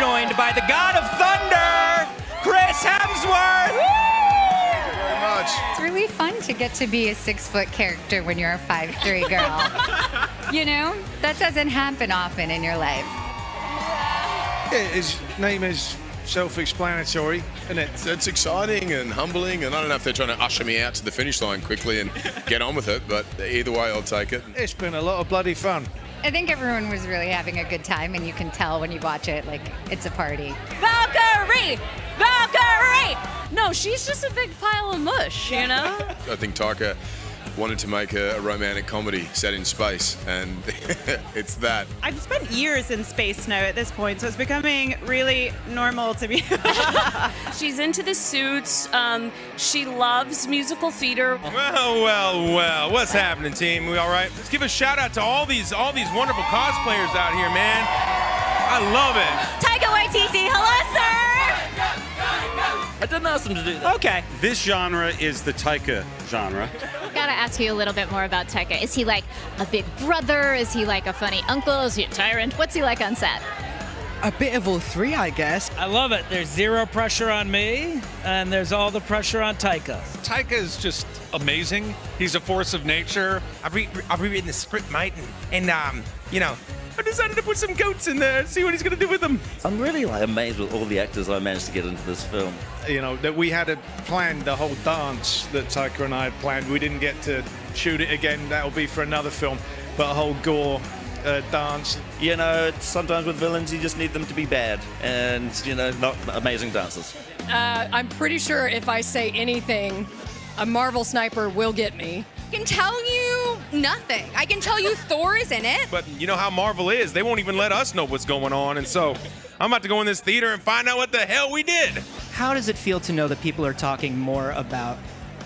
joined by the God of Thunder, Chris Hemsworth. Thank you very much. It's really fun to get to be a 6-foot character when you're a 5'3" girl. You know, that doesn't happen often in your life. Yeah, his name is self-explanatory, isn't it? It's exciting and humbling, and I don't know if they're trying to usher me out to the finish line quickly and get on with it, but either way, I'll take it. It's been a lot of bloody fun. I think everyone was really having a good time, and you can tell when you watch it, like, it's a party. Valkyrie! Valkyrie! No, she's just a big pile of mush, you know? I think Taika wanted to make a romantic comedy set in space, and it's that. I've spent years in space now at this point, so it's becoming really normal to be. She's into the suits. She loves musical theater. Well, what's happening, team? We all right? Let's give a shout out to all these wonderful cosplayers out here, man. I love it. Taika Waititi, hello, sir! I didn't ask them to do that. Okay. This genre is the Taika genre. Gotta ask you a little bit more about Taika. Is he like a big brother? Is he like a funny uncle? Is he a tyrant? What's he like on set? A bit of all three, I guess. I love it. There's zero pressure on me, and there's all the pressure on Taika. Taika is just amazing. He's a force of nature. I've rewritten the script, mate, and you know, I decided to put some goats in there, see what he's gonna do with them. I'm really amazed with all the actors I managed to get into this film. You know, that we had planned the whole dance that Taika and I had planned. We didn't get to shoot it again. That'll be for another film. But a whole Gorr dance. You know, sometimes with villains, you just need them to be bad and, you know, not amazing dancers. I'm pretty sure if I say anything, a Marvel sniper will get me. I can tell you nothing. I can tell you Thor is in it. But you know how Marvel is. They won't even let us know what's going on. And so I'm about to go in this theater and find out what the hell we did. How does it feel to know that people are talking more about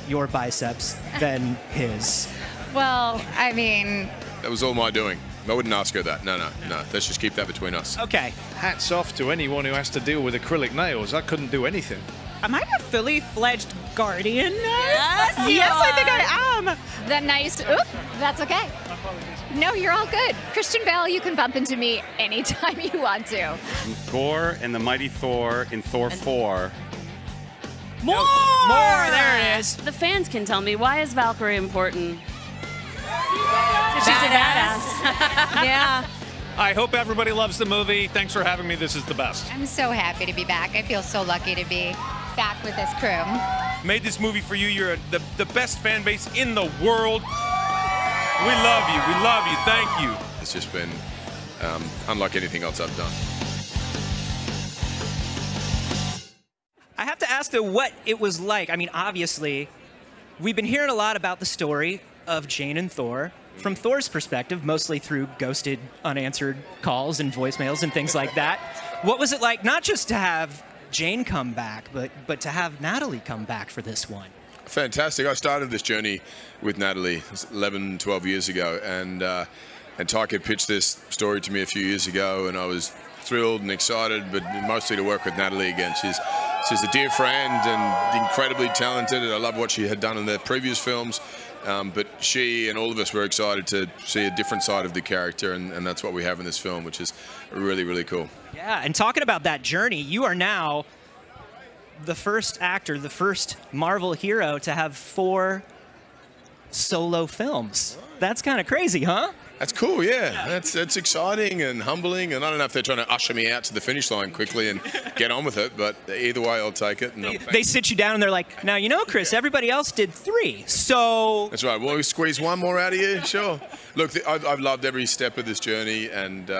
your biceps than his? Well, I mean... That was all my doing. I wouldn't ask her that. No. Let's just keep that between us. Okay. Hats off to anyone who has to deal with acrylic nails. I couldn't do anything. Am I a fully fledged guardian now? Yes, I think I am. The nice, oop, that's okay. No, you're all good. Christian Bale, you can bump into me anytime you want to. Gorr and the Mighty Thor in Thor 4. More! More, there it is. The fans can tell me, why is Valkyrie important? She's a badass. Yeah. I hope everybody loves the movie. Thanks for having me. This is the best. I'm so happy to be back. I feel so lucky to be back with this crew. Made this movie for you. You're the best fan base in the world. We love you. We love you. Thank you. It's just been unlike anything else I've done. I have to ask, though, what it was like. I mean, obviously, we've been hearing a lot about the story of Jane and Thor from Thor's perspective, mostly through ghosted, unanswered calls and voicemails and things like that. What was it like, not just to have Jane come back, but to have Natalie come back for this one? Fantastic. I started this journey with Natalie 11, 12 years ago, and Taika pitched this story to me a few years ago, and I was thrilled and excited, but mostly to work with Natalie again. She's a dear friend and incredibly talented, and I love what she had done in the previous films. But she and all of us were excited to see a different side of the character, and that's what we have in this film, which is really, really cool. Yeah, and talking about that journey, you are now the first actor, the first Marvel hero to have 4 solo films. That's kind of crazy, huh? That's cool, yeah. That's exciting and humbling, and I don't know if they're trying to usher me out to the finish line quickly and get on with it, but either way, I'll take it. And they sit you down and they're like, now, you know, Chris, everybody else did 3, so... That's right. Will we squeeze one more out of you? Sure. Look, I've loved every step of this journey, and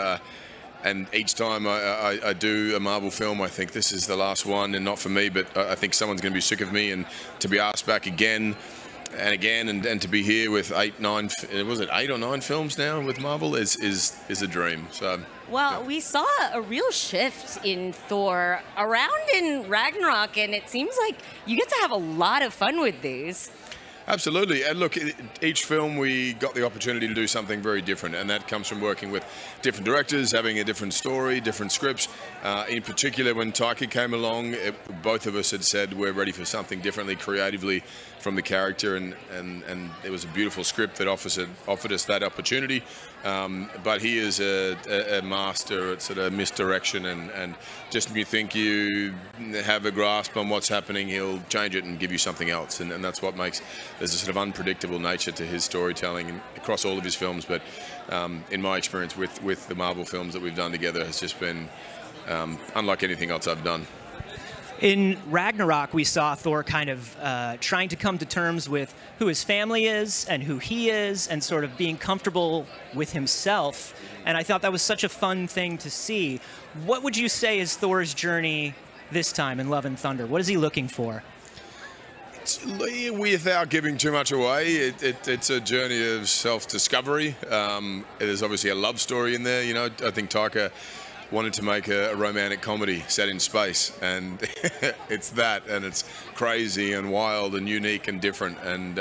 each time I do a Marvel film, I think this is the last one, and not for me, but I think someone's going to be sick of me, and to be asked back again and again, and to be here with 8 or 9 films now with Marvel is a dream. So. Well, we saw a real shift in Thor around in Ragnarok, and it seems like you get to have a lot of fun with these. Absolutely. And look, each film we got the opportunity to do something very different, and that comes from working with different directors, having a different story, different scripts. In particular, when Taika came along, both of us had said we're ready for something differently creatively from the character, and it was a beautiful script that offered us that opportunity. But he is a master at sort of misdirection, and just when you think you have a grasp on what's happening, he'll change it and give you something else, and that's what makes there's a sort of unpredictable nature to his storytelling across all of his films. But in my experience with the Marvel films that we've done together, has just been unlike anything else I've done. In Ragnarok, we saw Thor kind of trying to come to terms with who his family is and who he is, and sort of being comfortable with himself. And I thought that was such a fun thing to see. What would you say is Thor's journey this time in Love and Thunder? What is he looking for? Without giving too much away, it's a journey of self-discovery. There's obviously a love story in there. You know, I think Taika wanted to make a romantic comedy set in space, and it's that, and it's crazy and wild and unique and different. And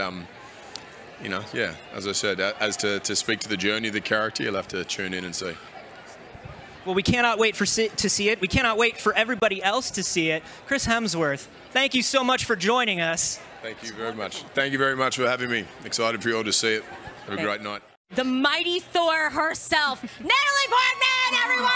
you know, yeah, as I said, as to speak to the journey of the character, you'll have to tune in and see. Well, we cannot wait to see it. We cannot wait for everybody else to see it. Chris Hemsworth, thank you so much for joining us. Thank you very much. Thank you very much for having me. Excited for you all to see it. Have a great night. The mighty Thor herself, Natalie Portman, everyone!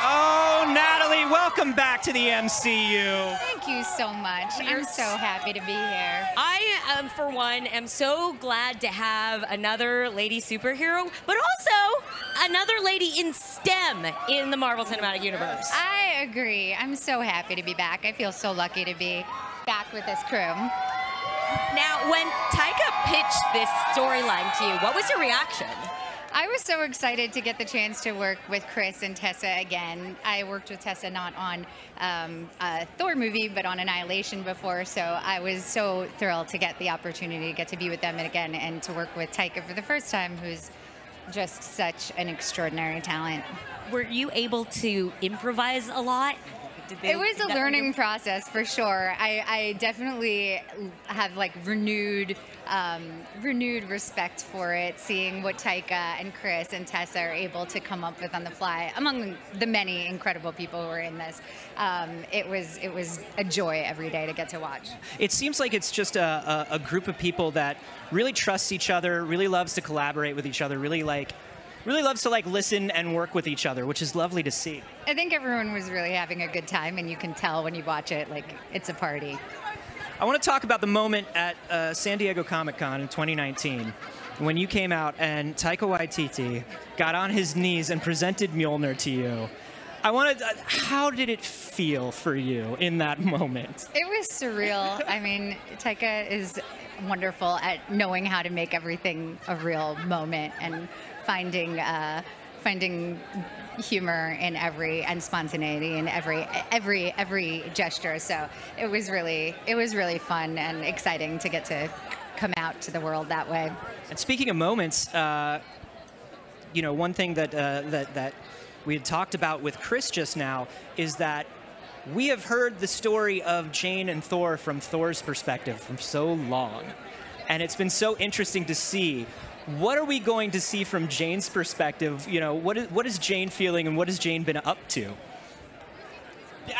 Oh, Natalie, welcome back to the MCU. Thank you so much. I'm so happy to be here. I, for one, am so glad to have another lady superhero, but also another lady in STEM in the Marvel Cinematic Universe. I agree. I'm so happy to be back. I feel so lucky to be back with this crew. Now, when Taika pitched this storyline to you, what was your reaction? I was so excited to get the chance to work with Chris and Tessa again. I worked with Tessa not on a Thor movie, but on Annihilation before, so I was so thrilled to get the opportunity to get to be with them again and to work with Taika for the first time, who's just such an extraordinary talent. Were you able to improvise a lot? It was a learning process for sure. I definitely have like renewed respect for it, seeing what Taika and Chris and Tessa are able to come up with on the fly, among the many incredible people who are in this. It was a joy every day to get to watch. It seems like it's just a group of people that really trusts each other, really loves to collaborate with each other, really loves to listen and work with each other, which is lovely to see. I think everyone was really having a good time, and you can tell when you watch it, like, it's a party. I want to talk about the moment at San Diego Comic-Con in 2019 when you came out and Taika Waititi got on his knees and presented Mjolnir to you. How did it feel for you in that moment? It was surreal. I mean, Taika is wonderful at knowing how to make everything a real moment and finding humor in and spontaneity in every gesture. So it was really fun and exciting to get to come out to the world that way. And speaking of moments, one thing that we had talked about with Chris just now is that we have heard the story of Jane and Thor from Thor's perspective for so long, and it's been so interesting to see. What are we going to see from Jane's perspective? You know, what is Jane feeling, and what has Jane been up to? We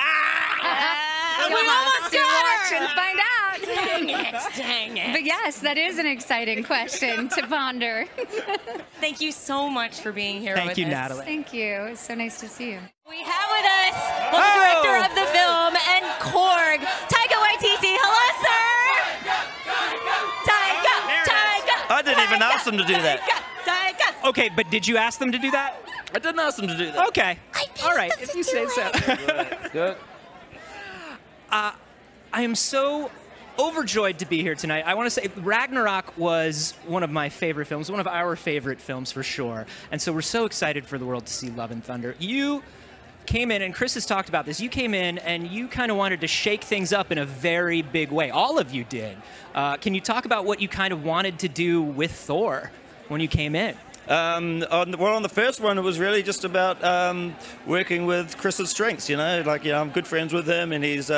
almost watch and find out. Dang it. But yes, that is an exciting question to ponder. Thank you so much for being here with us. Thank you, Natalie. Thank you. It's so nice to see you. We have with us the director of the film and Korg, Taika Waititi. Hello, sir. I didn't even ask them to do that. Okay, but did you ask them to do that? I didn't ask them to do that. Okay. All right, if you say so. Good. I am so overjoyed to be here tonight. I want to say Ragnarok was one of my favorite films, one of our favorite films for sure. And so we're so excited for the world to see Love and Thunder. You came in, and Chris has talked about this, you came in and you kind of wanted to shake things up in a very big way. All of you did. Can you talk about what you kind of wanted to do with Thor when you came in? On the first one, it was really just about working with Chris's strengths. I'm good friends with him, and he's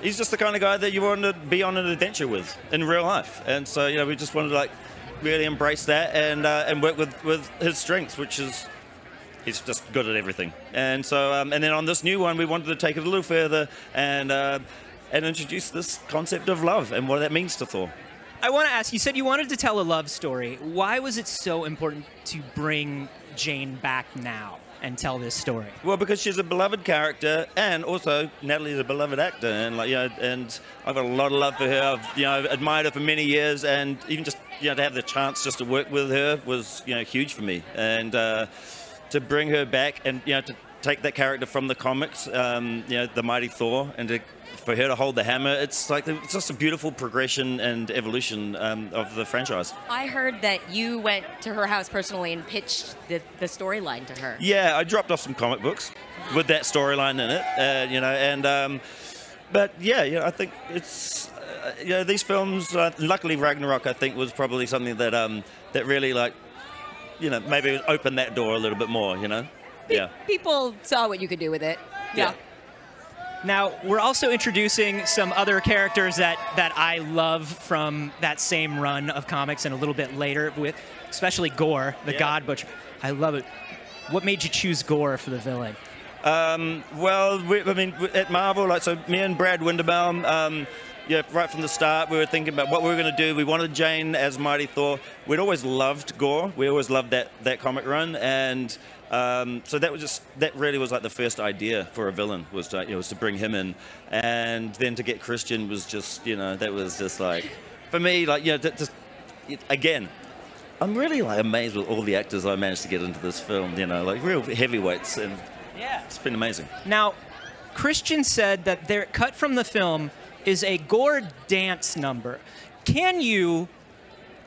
he's just the kind of guy that you want to be on an adventure with in real life. And so, we just wanted to like really embrace that and work with his strengths, which is he's just good at everything. And so, and then on this new one, we wanted to take it a little further and introduce this concept of love and what that means to Thor. I want to ask, you said you wanted to tell a love story. Why was it so important to bring Jane back now and tell this story? Well, because she's a beloved character, and also Natalie's a beloved actor, and and I've got a lot of love for her. I've admired her for many years, and even just to have the chance just to work with her was huge for me, and to bring her back and to take that character from the comics, the Mighty Thor, and for her to hold the hammer, it's just a beautiful progression and evolution of the franchise. I heard that you went to her house personally and pitched the storyline to her. Yeah, I dropped off some comic books with that storyline in it, but yeah, I think it's these films. Luckily, Ragnarok, I think, was probably something that that really maybe opened that door a little bit more. Yeah. People saw what you could do with it. Yeah. Now, we're also introducing some other characters that I love from that same run of comics and a little bit later, with especially Gorr, the God Butcher. I love it. What made you choose Gorr for the villain? Well, at Marvel, so me and Brad Winderbaum, right from the start, we were thinking about what we were going to do. We wanted Jane as Mighty Thor. We'd always loved Gorr. We always loved that comic run, and so that really was like the first idea for a villain, was to bring him in, and then to get Christian was just that was just like, for me, again, I'm really amazed with all the actors I managed to get into this film, real heavyweights, and yeah, it's been amazing. Now, Christian said that their cut from the film is a Gorr dance number. Can you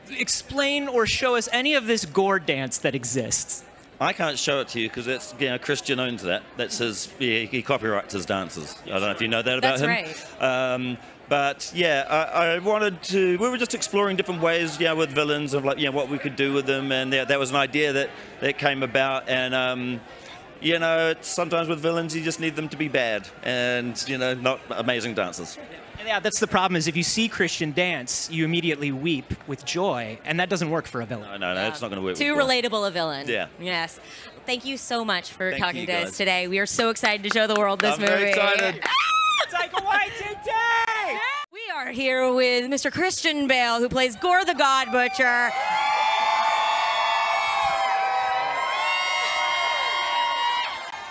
explain or show us any of this Gorr dance that exists? I can't show it to you because it's Christian owns that. That's his. He copyrights his dances. I don't know if you know that about him. That's right. But yeah, I wanted to. We were just exploring different ways, with villains of what we could do with them, and that was an idea that came about. And sometimes with villains you just need them to be bad and not amazing dancers. Yeah, that's the problem, is if you see Christian dance, you immediately weep with joy, and that doesn't work for a villain. No, it's not going to work. Too relatable a villain. Yeah. Yes. Thank you so much for Thank talking you to guys. us today. We are so excited to show the world this movie. I'm very excited. Taika Waititi! We are here with Mr. Christian Bale, who plays Gorr the God Butcher.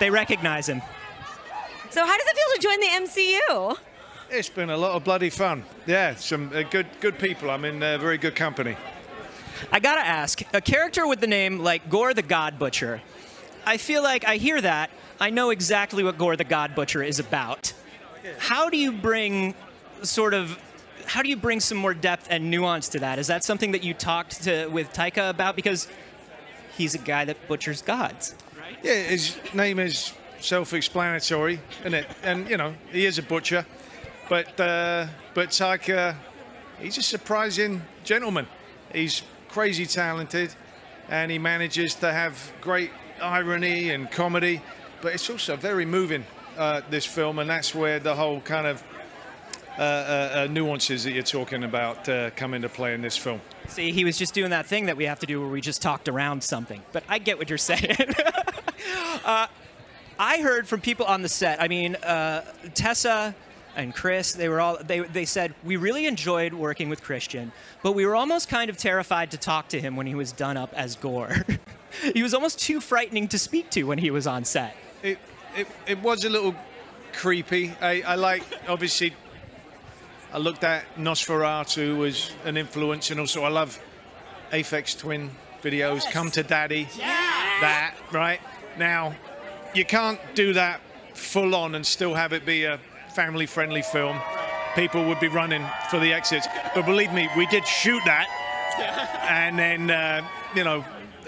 They recognize him. So how does it feel to join the MCU? It's been a lot of bloody fun. Yeah, some good people. I'm in very good company. I gotta ask, a character with the name like Gorr the God Butcher, I feel like I hear that, I know exactly what Gorr the God Butcher is about. How do you bring some more depth and nuance to that? Is that something that you talked with Taika about? Because he's a guy that butchers gods, right? Yeah, his name is self-explanatory, isn't it? And he is a butcher. But Taika, he's a surprising gentleman. He's crazy talented, and he manages to have great irony and comedy. But it's also very moving, this film, and that's where the whole kind of nuances that you're talking about come into play in this film. See, he was just doing that thing that we have to do where we just talked around something. But I get what you're saying. I heard from people on the set, Tessa and Chris, they said, we really enjoyed working with Christian, but we were almost kind of terrified to talk to him when he was done up as Gorr. He was almost too frightening to speak to when he was on set. It was a little creepy. Obviously, I looked at Nosferatu as an influence, and also I love Aphex Twin videos, yes. Come to Daddy, that, right? Now, you can't do that full on and still have it be a family-friendly film. People would be running for the exits. But believe me, we did shoot that. And then,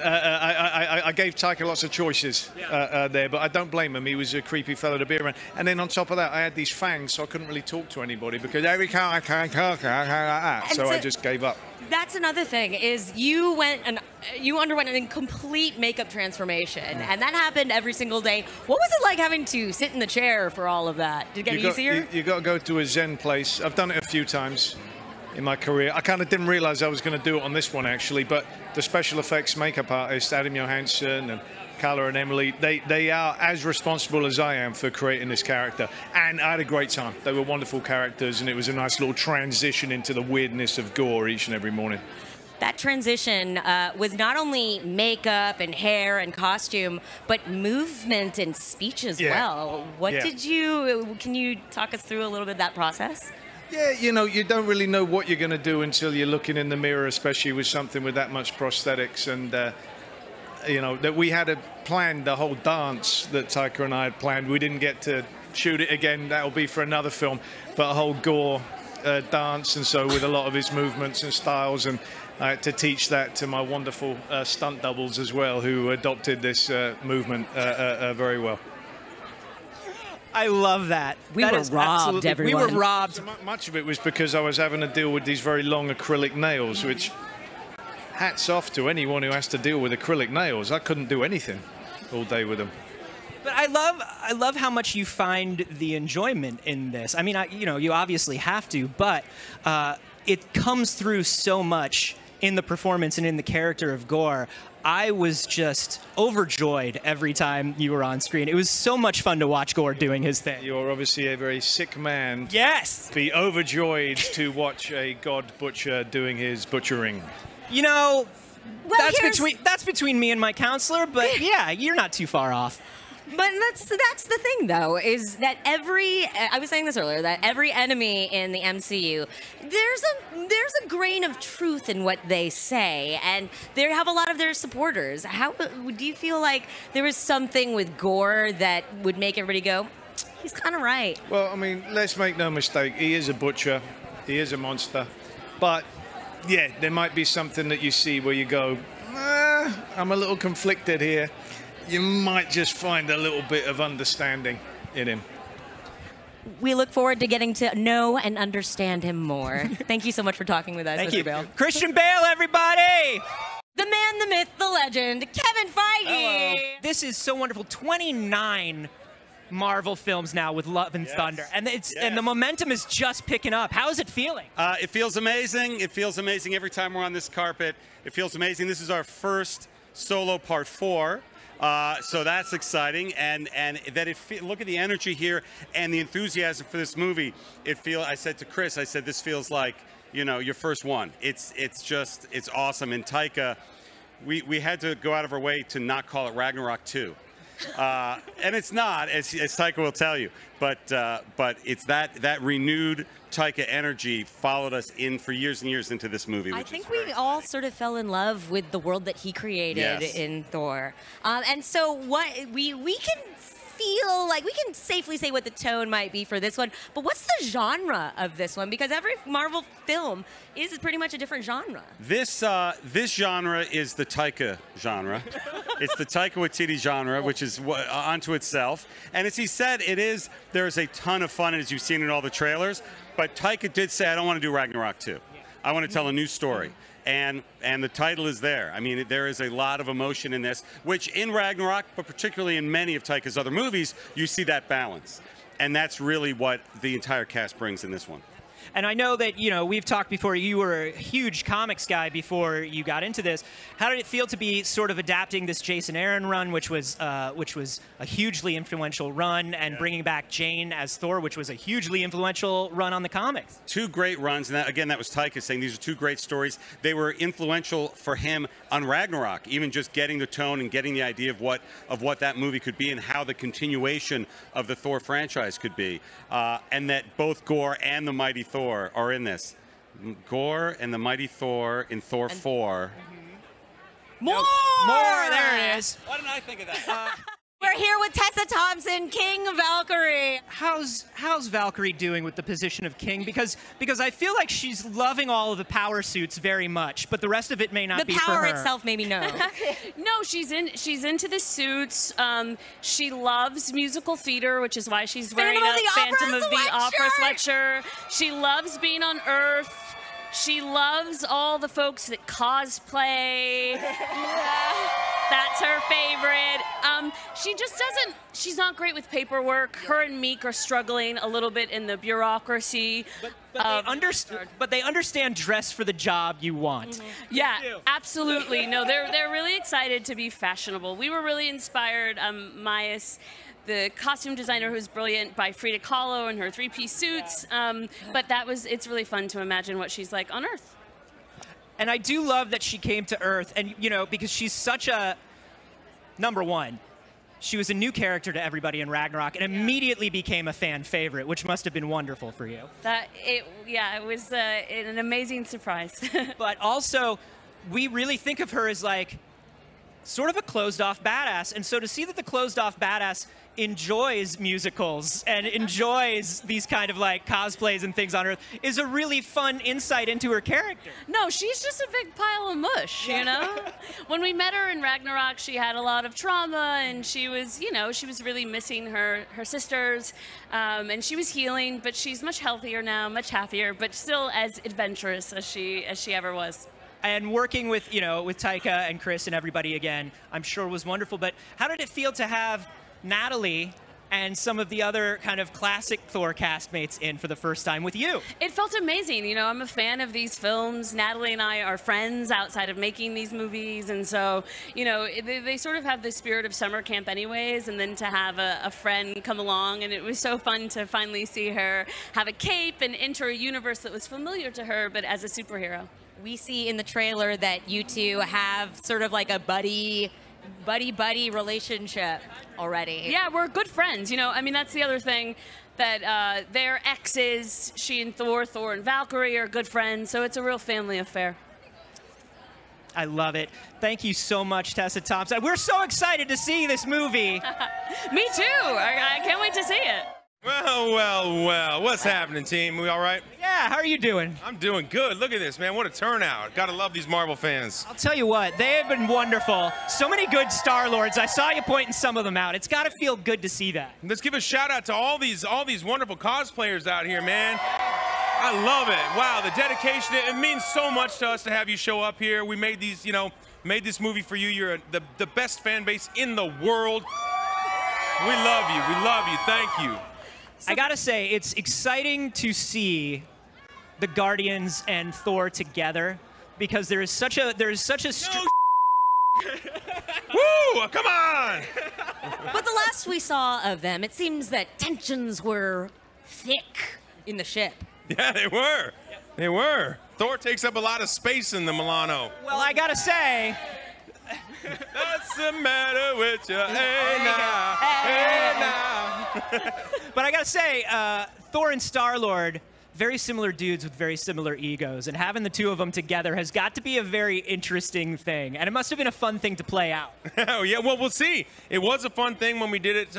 I gave Taika lots of choices there, but I don't blame him. He was a creepy fellow to be around. And then on top of that, I had these fangs, so I couldn't really talk to anybody because every time so I just gave up. That's another thing is you underwent a complete makeup transformation, and that happened every single day. What was it like having to sit in the chair for all of that? Did it get easier? You got to go to a Zen place. I've done it a few times in my career. I kind of didn't realize I was going to do it on this one, actually, but the special effects makeup artists, Adam Johansson and Carla and Emily, they are as responsible as I am for creating this character. And I had a great time. They were wonderful characters, and it was a nice little transition into the weirdness of Gorr each and every morning. That transition was not only makeup and hair and costume, but movement and speech as well. Can you talk us through a little bit of that process? Yeah, you know, you don't really know what you're going to do until you're looking in the mirror, especially with something with that much prosthetics. And, you know, that we had planned the whole dance that Taika and I had planned. We didn't get to shoot it again. That'll be for another film. But a whole Gorr dance, and so with a lot of his movements and styles. And I had to teach that to my wonderful stunt doubles as well, who adopted this movement very well. I love that. We were robbed, everyone. We were robbed. So much of it was because I was having to deal with these very long acrylic nails, which hats off to anyone who has to deal with acrylic nails. I couldn't do anything all day with them. But I love how much you find the enjoyment in this. I mean, you know, you obviously have to, but it comes through so much in the performance and in the character of Gorr. I was just overjoyed every time you were on screen. It was so much fun to watch Gorr doing his thing. You're obviously a very sick man. Yes! Be overjoyed to watch a god butcher doing his butchering. You know, that's between me and my counselor, but yeah, you're not too far off. But that's the thing, though, is that I was saying this earlier, that every enemy in the MCU, there's a grain of truth in what they say, and they have a lot of their supporters. How do you feel like there was something with Gorr that would make everybody go, he's kind of right? Well, I mean, let's make no mistake, he is a butcher, he is a monster, but yeah, there might be something that you see where you go, I'm a little conflicted here. You might just find a little bit of understanding in him. We look forward to getting to know and understand him more. Thank you so much for talking with us, Mr. Bale. Christian Bale, everybody! The man, the myth, the legend, Kevin Feige! Hello. This is so wonderful. 29 Marvel films now with Love and Thunder. And and the momentum is just picking up. How is it feeling? It feels amazing. It feels amazing every time we're on this carpet. It feels amazing. This is our first solo part 4. So that's exciting, and that look at the energy here and the enthusiasm for this movie. I said to Chris, I said, this feels like, you know, your first one. It's awesome. And Taika, we had to go out of our way to not call it Ragnarok 2. And it's not, as Taika will tell you, but it's that renewed Taika energy followed us in for years and years into this movie. I think we all sort of fell in love with the world that he created in Thor, and so what we can feel like we can safely say what the tone might be for this one, but what's the genre of this one? Because every Marvel film is pretty much a different genre. This genre is the Taika genre. It's the Taika Waititi genre, which is onto itself. And as he said, there is a ton of fun, as you've seen in all the trailers. But Taika did say, I don't want to do Ragnarok 2. I want to tell a new story. And the title is there. I mean, there is a lot of emotion in this, which in Ragnarok, but particularly in many of Taika's other movies, you see that balance. And that's really what the entire cast brings in this one. And I know that, you know, we've talked before, you were a huge comics guy before you got into this. How did it feel to be sort of adapting this Jason Aaron run, which was a hugely influential run, and bringing back Jane as Thor, which was a hugely influential run on the comics? 2 great runs, and that was Taika saying these are 2 great stories. They were influential for him on Ragnarok, even just getting the tone and getting the idea of what that movie could be and how the continuation of the Thor franchise could be. And that both Gorr and the Mighty Thor are in this. Gorr and the Mighty Thor in Thor 4. More! More! There it is. Why didn't I think of that? We're here with Tessa Thompson, King Valkyrie. How's Valkyrie doing with the position of king? Because I feel like she's loving all of the power suits very much, but the rest of it may not be for her. The power itself, maybe no. No, she's into the suits. She loves musical theater, which is why she's wearing a Phantom of the Opera sweatshirt. She loves being on Earth. She loves all the folks that cosplay. That's her favorite. She just doesn't, she's not great with paperwork. Her and Meek are struggling a little bit in the bureaucracy. But they understand dress for the job you want. Yeah, absolutely. No, they're really excited to be fashionable. We were really inspired, Myas, the costume designer who's brilliant, by Frida Kahlo and her three-piece suits. But it's really fun to imagine what she's like on Earth. And I do love that she came to Earth, and because she's such a, number one, she was a new character to everybody in Ragnarok and immediately became a fan favorite, which must have been wonderful for you. It was an amazing surprise. But also, we really think of her as like sort of a closed-off badass, and so to see that the closed-off badass enjoys musicals and enjoys these kind of like cosplays and things on Earth is a really fun insight into her character. No, she's just a big pile of mush, you know? When we met her in Ragnarok, she had a lot of trauma, and she was, she was really missing her sisters, and she was healing, but she's much healthier now, much happier, but still as adventurous as she ever was. And working with, with Taika and Chris and everybody again, I'm sure was wonderful. But how did it feel to have Natalie and some of the other kind of classic Thor castmates in for the first time with you? It felt amazing. I'm a fan of these films. Natalie and I are friends outside of making these movies. And so, they sort of have the spirit of summer camp anyways. And then to have a friend come along, and it was so fun to finally see her have a cape and enter a universe that was familiar to her, but as a superhero. We see in the trailer that you two have sort of like a buddy relationship already. Yeah, we're good friends. That's the other thing, that they're exes. She and Thor and Valkyrie are good friends, so it's a real family affair. I love it. Thank you so much, Tessa Thompson. We're so excited to see this movie. Me too. I can't wait to see it. Well. What's happening, team? We all right? Yeah, how are you doing? I'm doing good. Look at this, man. What a turnout. Gotta love these Marvel fans. I'll tell you what, they have been wonderful. So many good Star-Lords. I saw you pointing some of them out. It's gotta feel good to see that. Let's give a shout out to all these wonderful cosplayers out here, man. I love it. Wow, the dedication. It means so much to us to have you show up here. We made these, made this movie for you. You're the best fan base in the world. We love you. We love you. Thank you. I gotta say, it's exciting to see the Guardians and Thor together, because there is such a Woo! Come on! But the last we saw of them, it seems that tensions were thick in the ship. Yeah, they were. They were. Thor takes up a lot of space in the Milano. Well, I gotta say, what's the matter with you? Hey now, hey now. But I gotta say, Thor and Star-Lord, very similar dudes with very similar egos, and having the two of them together has got to be a very interesting thing, and it must have been a fun thing to play out. Oh yeah, well, we'll see. It was a fun thing when we did it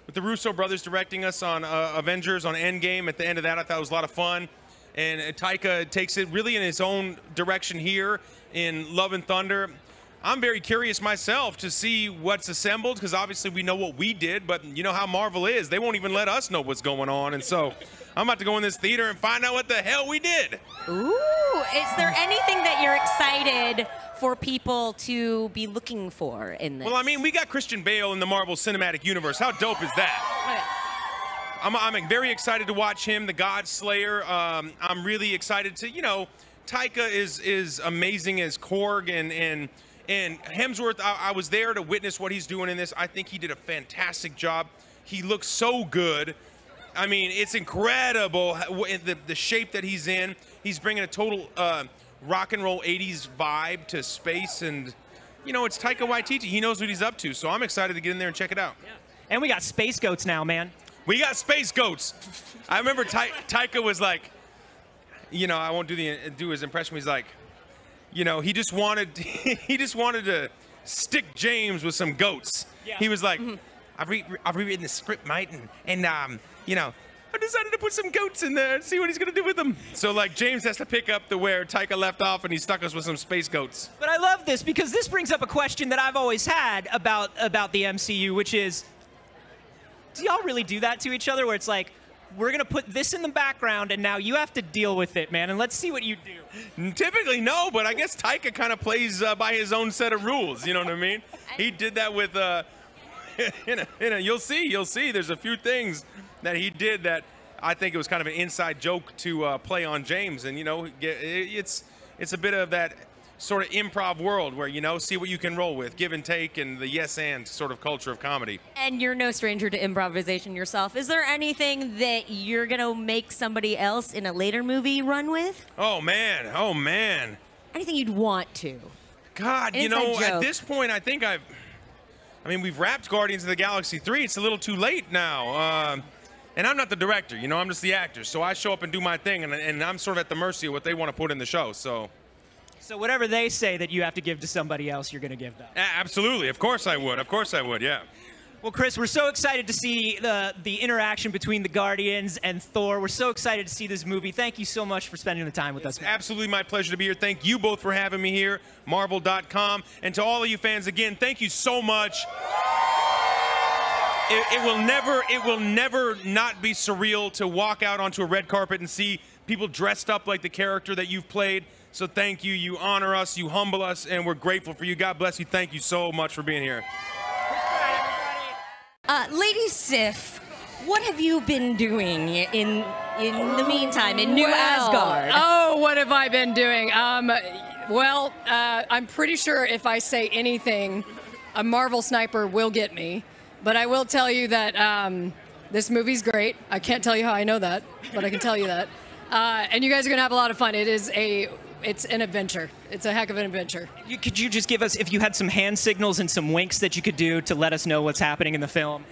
with the Russo brothers directing us on Avengers, on Endgame. At the end of that, I thought it was a lot of fun. And Taika takes it really in his own direction here in Love and Thunder. I'm very curious myself to see what's assembled, because obviously we know what we did, but you know how Marvel is. They won't even let us know what's going on. And so I'm about to go in this theater and find out what the hell we did. Ooh, is there anything that you're excited for people to be looking for in this? Well, we got Christian Bale in the Marvel Cinematic Universe. How dope is that? I'm very excited to watch him, the God Slayer. I'm really excited to, Taika is amazing as Korg, and Hemsworth, I was there to witness what he's doing in this. I think he did a fantastic job. He looks so good. It's incredible the shape that he's in. He's bringing a total rock and roll 80s vibe to space, and, it's Taika Waititi. He knows what he's up to, so I'm excited to get in there and check it out. Yeah. And we got space goats now, man. We got space goats. I remember Taika was like, I won't do his impression. He's like, he just wanted to stick James with some goats. Yeah. He was like, I've rewritten the script, mate, and you know, I decided to put some goats in there and see what he's gonna do with them. So like James has to pick up where Taika left off, and he stuck us with some space goats. But I love this because this brings up a question that I've always had about the MCU, which is, do y'all really do that to each other? Where it's like, we're gonna put this in the background, and now you have to deal with it, man, and let's see what you do. Typically, no, but I guess Taika kind of plays by his own set of rules. You know what I mean? He did that with, you'll see. There's a few things that he did that I think it was kind of an inside joke to play on James, and you know, it's a bit of that sort of improv world where, you know, see what you can roll with, give and take, and the yes and sort of culture of comedy. And you're no stranger to improvisation yourself. Is there anything that you're going to make somebody else in a later movie run with? Oh, man. Anything you'd want to? God, you know, at this point, I think I mean, we've wrapped Guardians of the Galaxy 3. It's a little too late now. And I'm not the director, you know, I'm just the actor. So I show up and do my thing, and I'm sort of at the mercy of what they want to put in the show, So whatever they say that you have to give to somebody else, you're going to give them. Absolutely. Of course I would, yeah. Well, Chris, we're so excited to see the interaction between the Guardians and Thor. We're so excited to see this movie. Thank you so much for spending the time with us. Absolutely my pleasure to be here. Thank you both for having me here, Marvel.com. And to all of you fans, again, thank you so much. It will never not be surreal to walk out onto a red carpet and see people dressed up like the character that you've played. So thank you. You honor us, you humble us, and we're grateful for you. God bless you. Thank you so much for being here. Lady Sif, what have you been doing in the meantime in New Asgard? Oh, what have I been doing? I'm pretty sure if I say anything, a Marvel sniper will get me. But I will tell you that this movie's great. I can't tell you how I know that, but I can tell you that. And you guys are going to have a lot of fun. It's an adventure. It's a heck of an adventure. Could you just give us, if you had some hand signals and some winks that you could do to let us know what's happening in the film?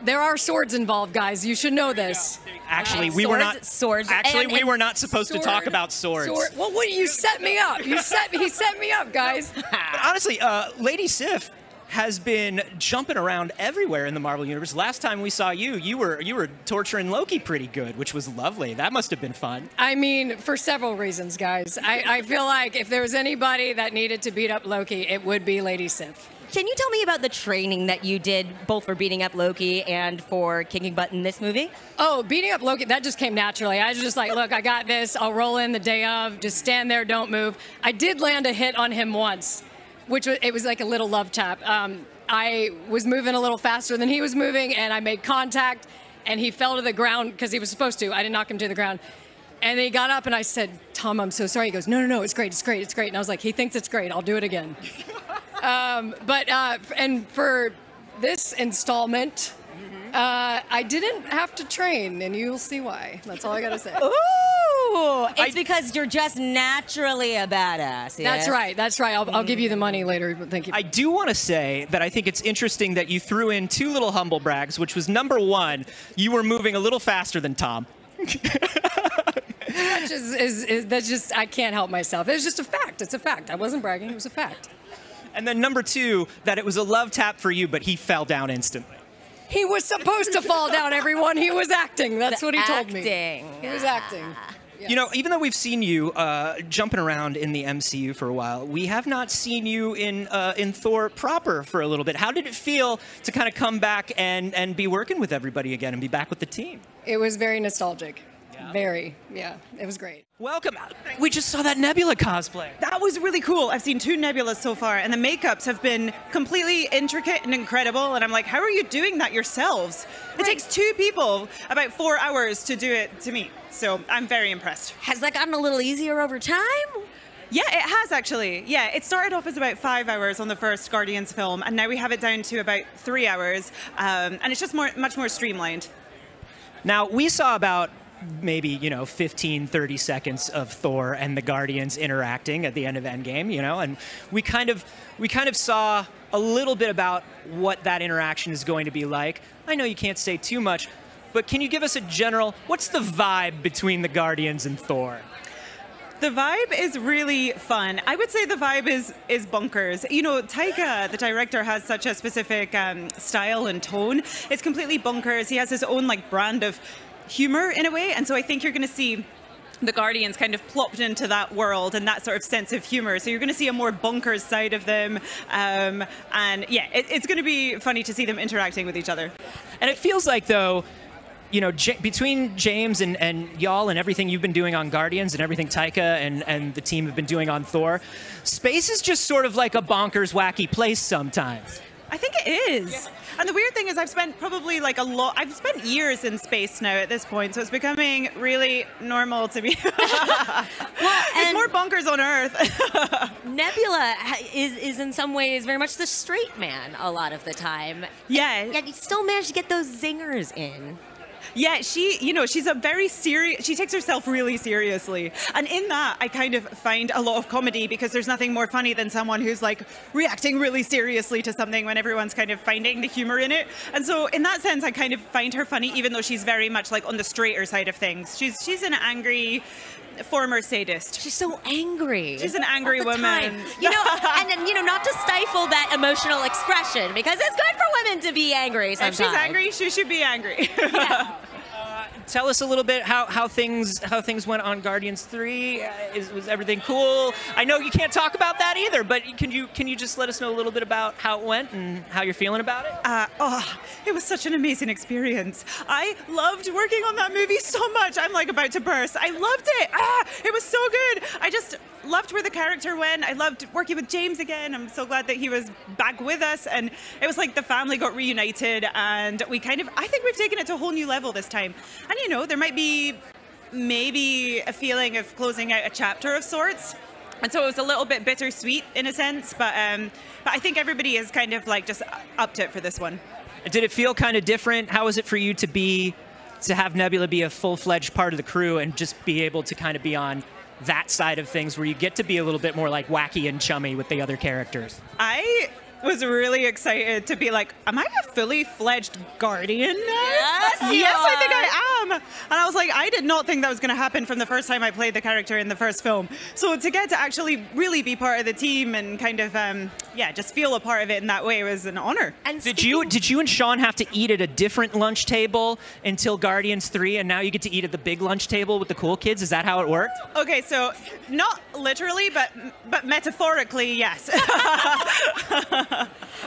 There are swords involved, guys. You should know this. Actually, we were not supposed to talk about swords. Well, you set me up. He set me up, guys. But honestly, Lady Sif has been jumping around everywhere in the Marvel Universe. Last time we saw you, you were torturing Loki pretty good, which was lovely. That must have been fun. I mean, for several reasons, guys. I feel like if there was anybody that needed to beat up Loki, it would be Lady Sif. Can you tell me about the training that you did, both for beating up Loki and for kicking butt in this movie? Oh, beating up Loki, that just came naturally. I was just like, look, I got this. I'll roll in the day of. Just stand there, don't move. I did land a hit on him once, it was like a little love tap. I was moving a little faster than he was moving, and I made contact, and he fell to the ground because he was supposed to. I didn't knock him to the ground. And then he got up, and I said, Tom, I'm so sorry. He goes, no, it's great. And I was like, he thinks it's great. I'll do it again. And for this installment, I didn't have to train, and you'll see why. That's all I got to say. Ooh, it's because you're just naturally a badass. Yes? That's right. I'll give you the money later, but thank you. I do want to say that I think it's interesting that you threw in two little humble brags, which was number one, you were moving a little faster than Tom. That's just, I can't help myself. It's just a fact. It's a fact. I wasn't bragging. It was a fact. And then number two, that it was a love tap for you, but he fell down instantly. He was supposed to fall down, everyone. He was acting. That's what he told me. He was acting. Yes. You know, even though we've seen you jumping around in the MCU for a while, we have not seen you in Thor proper for a little bit. How did it feel to kind of come back and be working with everybody again and be back with the team? It was very nostalgic. Very, yeah. It was great. Welcome. We just saw that Nebula cosplay. That was really cool. I've seen 2 Nebulas so far, and the makeups have been completely intricate and incredible. And I'm like, how are you doing that yourselves? It takes 2 people about 4 hours to do it to me. So I'm very impressed. Has that gotten a little easier over time? Yeah, it has actually. Yeah, it started off as about 5 hours on the first Guardians film, and now we have it down to about 3 hours, and it's just much more streamlined. Now, we saw about maybe, 15, 30 seconds of Thor and the Guardians interacting at the end of Endgame, and we kind of saw a little bit about what that interaction is going to be like. I know you can't say too much, but can you give us a general, what's the vibe between the Guardians and Thor? The vibe is really fun. I would say the vibe is bonkers. You know, Taika, the director, has such a specific style and tone. It's completely bonkers. He has his own like brand of humor in a way, and so I think you're going to see the Guardians kind of plopped into that world and that sort of sense of humor. So you're going to see a more bonkers side of them. And yeah, it's going to be funny to see them interacting with each other. And it feels like, though, you know, between James and y'all and everything you've been doing on Guardians and everything Taika and the team have been doing on Thor, space is just sort of like a bonkers, wacky place sometimes. I think it is. Yeah. And the weird thing is I've spent probably like I've spent years in space now at this point, so it's becoming really normal to me. Well, it's more bonkers on Earth. Nebula is in some ways very much the straight man a lot of the time. Yeah. Yet you still manage to get those zingers in. Yeah, she's a very serious, she takes herself really seriously. And in that, I kind of find a lot of comedy because there's nothing more funny than someone who's like reacting really seriously to something when everyone's kind of finding the humor in it. And so in that sense, I kind of find her funny, even though she's very much like on the straighter side of things. She's an angry former sadist. She's so angry. She's an angry woman. Time. You know, and you know, not to stifle that emotional expression because it's good for women to be angry sometimes. If she's angry, she should be angry. Yeah. Tell us a little bit how things went on Guardians 3. Was everything cool? I know you can't talk about that either, but can you just let us know a little bit about how it went and how you're feeling about it? It was such an amazing experience. I loved working on that movie so much. I'm like about to burst. I loved it. It was so good. I just loved where the character went. I loved working with James again. I'm so glad that he was back with us, and it was like the family got reunited, and I think we've taken it to a whole new level this time. And you know, there might be maybe a feeling of closing out a chapter of sorts. And so it was a little bit bittersweet in a sense, but I think everybody is kind of like just up to it for this one. Did it feel kind of different? How was it for you to have Nebula be a full-fledged part of the crew and just be able to kind of be on that side of things where you get to be a little bit more like wacky and chummy with the other characters? I was really excited to be like, am I a fully fledged Guardian now? Yes, I think I am. And I was like, I did not think that was going to happen from the first time I played the character in the first film. So to get to actually really be part of the team and kind of, just feel a part of it in that way was an honor. And did you and Sean have to eat at a different lunch table until Guardians 3, and now you get to eat at the big lunch table with the cool kids? Is that how it worked? Okay, so not literally, but metaphorically, yes.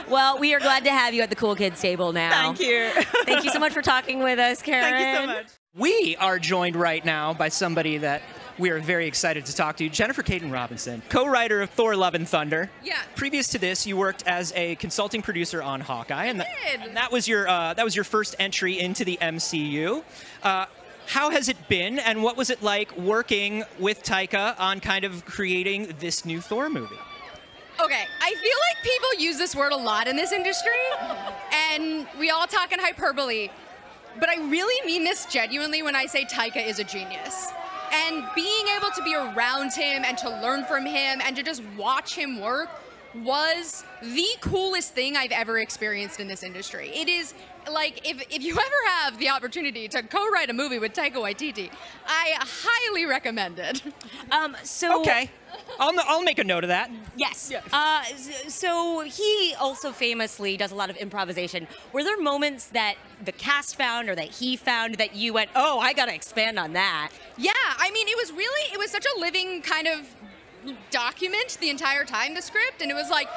Well, we are glad to have you at the Cool Kids table now. Thank you. Thank you so much for talking with us, Karen. Thank you so much. We are joined right now by somebody that we are very excited to talk to, Jennifer Kaytin Robinson, co-writer of Thor Love and Thunder. Yeah. Previous to this, you worked as a consulting producer on Hawkeye, and that was your first entry into the MCU. How has it been, and what was it like working with Taika on kind of creating this new Thor movie? Okay, I feel like people use this word a lot in this industry, and we all talk in hyperbole, but I really mean this genuinely when I say Taika is a genius. And being able to be around him and to learn from him and to just watch him work was the coolest thing I've ever experienced in this industry. It is like, if you ever have the opportunity to co-write a movie with Taika Waititi, I highly recommend it. Okay. I'll make a note of that. Yes. So he also famously does a lot of improvisation. Were there moments that the cast found or that he found that you went, oh, I got to expand on that? Yeah, I mean, it was such a living kind of document the entire time, the script, and it was like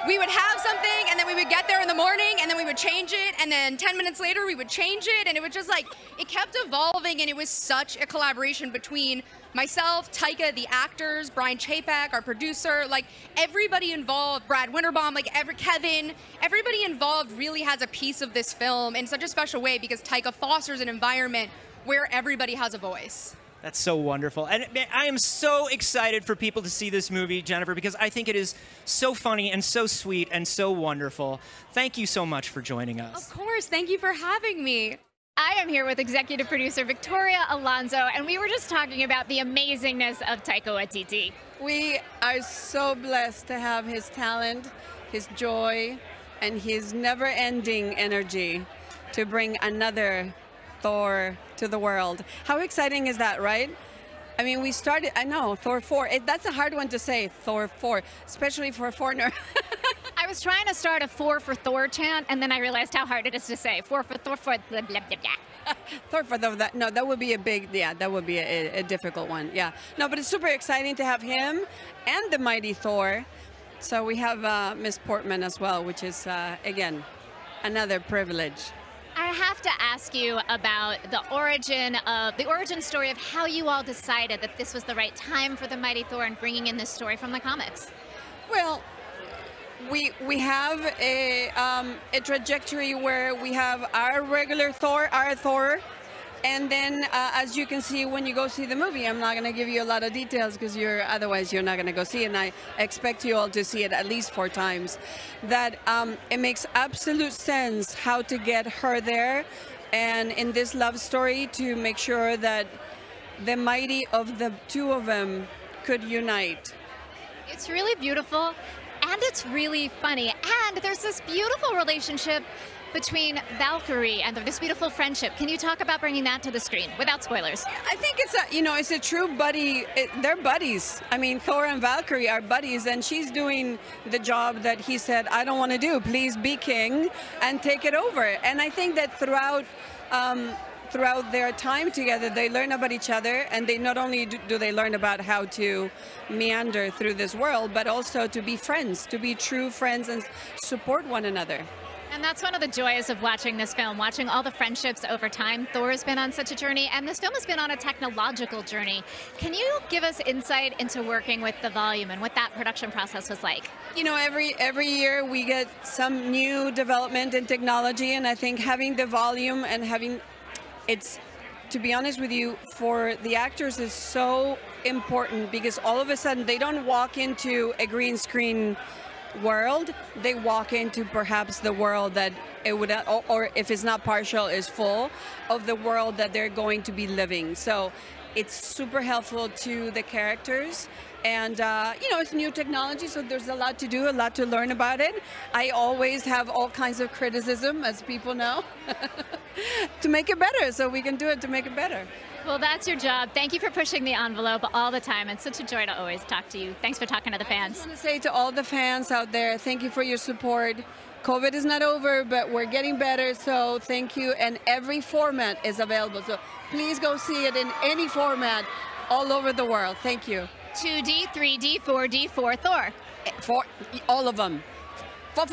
we would have something and then we would get there in the morning and then we would change it, and then 10 minutes later we would change it, and it was just like it kept evolving, and it was such a collaboration between myself, Taika, the actors, Brian Chapek, our producer, like everybody involved, Brad Winderbaum, like Kevin, everybody involved really has a piece of this film in such a special way because Taika fosters an environment where everybody has a voice. That's so wonderful. And I am so excited for people to see this movie, Jennifer, because I think it is so funny and so sweet and so wonderful. Thank you so much for joining us. Of course. Thank you for having me. I am here with executive producer Victoria Alonso, and we were just talking about the amazingness of Taika Waititi. We are so blessed to have his talent, his joy, and his never-ending energy to bring another Thor to the world. How exciting is that, right? I mean, we started, I know, Thor 4. That's a hard one to say, Thor 4, especially for a foreigner. I was trying to start a 4 for Thor chant, and then I realized how hard it is to say. 4 for Thor for blah, blah, blah, blah. Thor for the, no, that would be a big, yeah, that would be a difficult one, yeah. No, but it's super exciting to have him and the mighty Thor. So we have Miss Portman as well, which is, again, another privilege. I have to ask you about the origin story of how you all decided that this was the right time for the Mighty Thor and bringing in this story from the comics. Well, we have a trajectory where we have our regular Thor, and then as you can see when you go see the movie, I'm not going to give you a lot of details because otherwise you're not going to go see it, and I expect you all to see it at least 4 times, that it makes absolute sense how to get her there, and in this love story to make sure that the mighty of the two of them could unite. It's really beautiful, and it's really funny, and there's this beautiful relationship between Valkyrie and this beautiful friendship. Can you talk about bringing that to the screen without spoilers? I think it's a true buddy. They're buddies. I mean, Thor and Valkyrie are buddies, and she's doing the job that he said, I don't want to do. Please be king and take it over. And I think that throughout their time together, they learn about each other, and they not only do they learn about how to meander through this world, but also to be friends, to be true friends and support one another. And that's one of the joys of watching this film, watching all the friendships over time. Thor has been on such a journey, and this film has been on a technological journey. Can you give us insight into working with the volume and what that production process was like? You know, every year we get some new development in technology, and I think having the volume and to be honest with you, for the actors is so important, because all of a sudden they don't walk into a green screen world, they walk into perhaps the world that it would, or if it's not partial, is full of the world that they're going to be living. So it's super helpful to the characters, and it's new technology, so there's a lot to do, a lot to learn about it. I always have all kinds of criticism, as people know, to make it better, so we can do it to make it better. Well, that's your job. Thank you for pushing the envelope all the time. It's such a joy to always talk to you. Thanks for talking to the fans. I just want to say to all the fans out there, thank you for your support. COVID is not over, but we're getting better, so thank you. And every format is available, so please go see it in any format all over the world. Thank you. 2D, 3D, 4D, 4 Thor. All of them. 4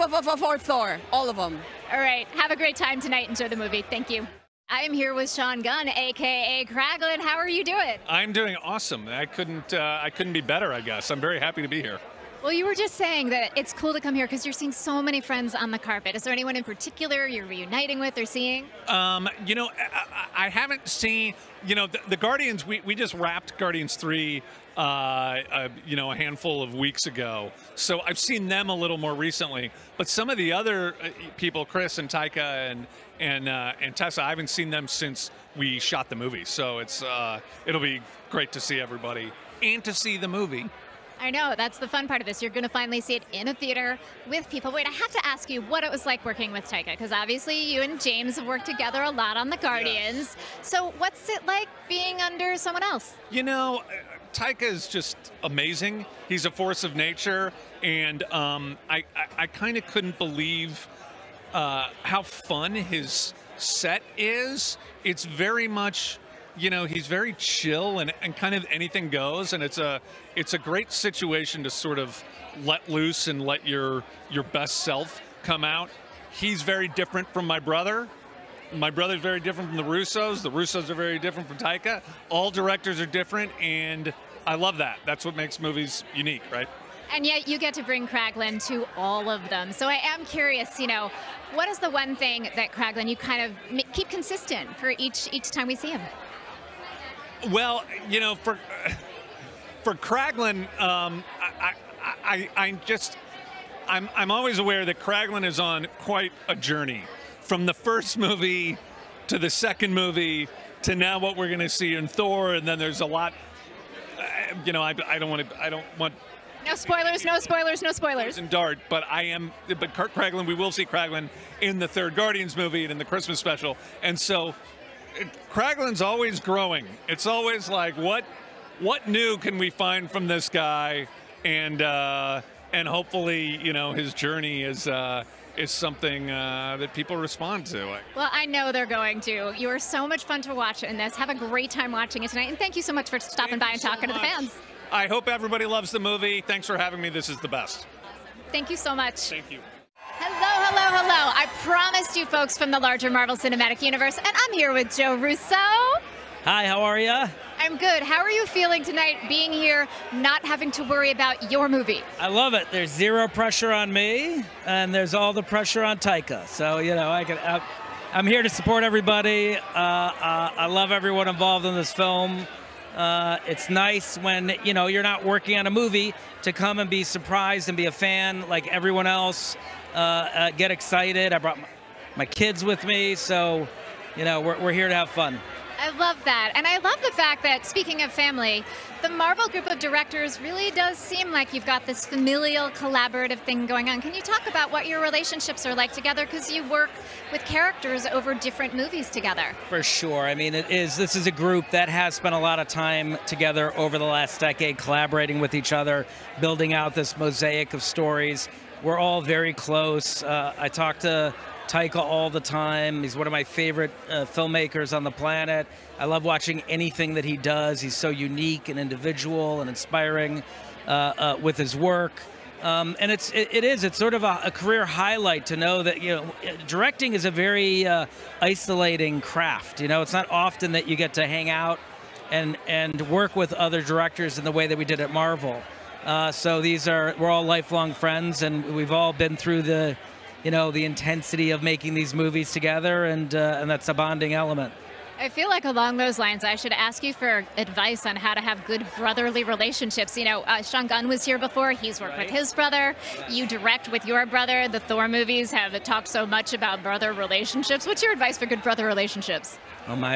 Thor, all of them. All right, have a great time tonight. Enjoy the movie. Thank you. I am here with Sean Gunn, aka Kraglin. How are you doing? I'm doing awesome. I couldn't be better, I guess. I'm very happy to be here. Well, you were just saying that it's cool to come here because you're seeing so many friends on the carpet. Is there anyone in particular you're reuniting with or seeing? I haven't seen, the Guardians, we just wrapped Guardians 3, a handful of weeks ago. So I've seen them a little more recently. But some of the other people, Chris and Taika and Tessa, I haven't seen them since we shot the movie. So it'll be great to see everybody and to see the movie. I know, that's the fun part of this. You're going to finally see it in a theater with people. Wait, I have to ask you what it was like working with Taika, because obviously you and James have worked together a lot on the Guardians. Yes. So what's it like being under someone else? Taika is just amazing. He's a force of nature, and I kind of couldn't believe how fun his set is. It's very much, he's very chill and kind of anything goes, and it's a great situation to sort of let loose and let your best self come out. He's very different from my brother. My brother's very different from the Russos. The Russos are very different from Taika. All directors are different, and I love that. That's what makes movies unique, right? And yet you get to bring Kraglin to all of them. So I am curious, what is the one thing that Kraglin you kind of keep consistent for each time we see him? Well, for Kraglin, I'm always aware that Kraglin is on quite a journey, from the first movie to the second movie to now what we're going to see in Thor, and then there's a lot. I don't want. No spoilers, no spoilers, no spoilers. And Dart, but Kraglin, we will see Kraglin in the third Guardians movie and in the Christmas special, and so Kraglin's always growing. It's always like, what what new can we find from this guy, and hopefully, you know, his journey is something that people respond to. Well, I know they're going to. You are so much fun to watch in this. Have a great time watching it tonight, and thank you so much for stopping by and talking to the fans. I hope everybody loves the movie. Thanks for having me. This is the best. Thank you so much. Thank you. Hello, hello, hello. I promised you folks from the larger Marvel Cinematic Universe, and I'm here with Joe Russo. Hi, how are ya? I'm good. How are you feeling tonight being here, not having to worry about your movie? I love it. There's zero pressure on me, and there's all the pressure on Taika. So, you know, I'm here to support everybody. I love everyone involved in this film. It's nice when, you know, you're not working on a movie to come and be surprised and be a fan like everyone else. Get excited. I brought my kids with me, so, you know, we're here to have fun. I love that. And I love the fact that, speaking of family, the Marvel group of directors really does seem like you've got this familial, collaborative thing going on. Can you talk about what your relationships are like together? Because you work with characters over different movies together. For sure. I mean, this is a group that has spent a lot of time together over the last decade, collaborating with each other, building out this mosaic of stories. We're all very close. I talk to Taika all the time. He's one of my favorite filmmakers on the planet. I love watching anything that he does. He's so unique and individual and inspiring with his work. And it's sort of a career highlight to know that, you know, directing is a very isolating craft. You know, it's not often that you get to hang out and work with other directors in the way that we did at Marvel. So we're all lifelong friends, and we've all been through the intensity of making these movies together, and that's a bonding element. I feel like along those lines, I should ask you for advice on how to have good brotherly relationships. You know, Sean Gunn was here before. He's worked with his brother. You direct with your brother. The Thor movies have talked so much about brother relationships. What's your advice for good brother relationships? Well, my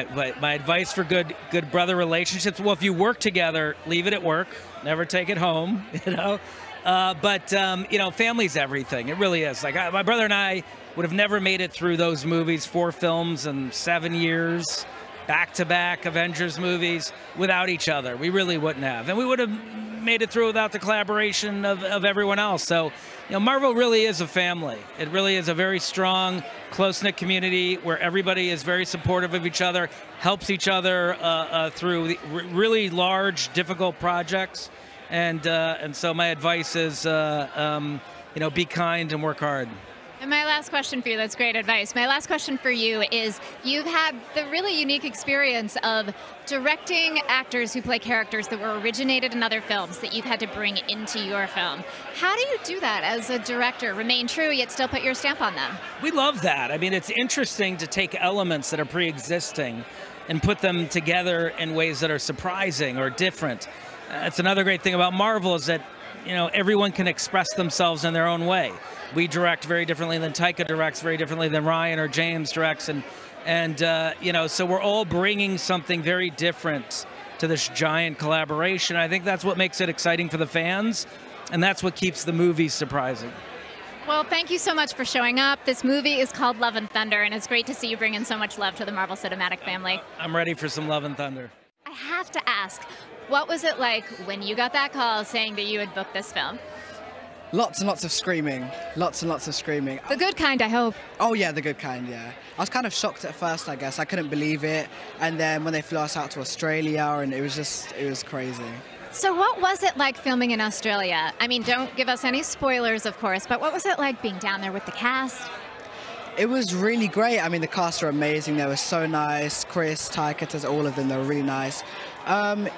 advice for good brother relationships, well, if you work together, leave it at work. Never take it home, you know. But you know, family's everything. It really is. Like, my brother and I would have never made it through those movies, 4 films in 7 years, back-to-back Avengers movies, without each other. We really wouldn't have. And we would have made it through without the collaboration of everyone else. So, you know, Marvel really is a family. It really is a very strong, close-knit community where everybody is very supportive of each other, helps each other through really large, difficult projects. And so my advice is, you know, be kind and work hard. And my last question for you, that's great advice. My last question for you is, you've had the really unique experience of directing actors who play characters that were originated in other films that you've had to bring into your film. How do you do that as a director? Remain true, yet still put your stamp on them? We love that. I mean, it's interesting to take elements that are pre-existing and put them together in ways that are surprising or different. That's another great thing about Marvel, is that, you know, everyone can express themselves in their own way. We direct very differently than Taika directs, very differently than Ryan or James directs, and you know, so we're all bringing something very different to this giant collaboration. I think that's what makes it exciting for the fans, and that's what keeps the movie surprising. Well, thank you so much for showing up. This movie is called Love and Thunder, and it's great to see you bring in so much love to the Marvel Cinematic family. I'm ready for some Love and Thunder. I have to ask, what was it like when you got that call saying that you had booked this film? Lots and lots of screaming. Lots and lots of screaming. The good kind, I hope. Oh, yeah, the good kind, yeah. I was kind of shocked at first, I guess. I couldn't believe it. And then when they flew us out to Australia, and it was crazy. So what was it like filming in Australia? I mean, don't give us any spoilers, of course, but what was it like being down there with the cast? It was really great. I mean, the cast are amazing. They were so nice. Chris, Taika, all of them, they were really nice.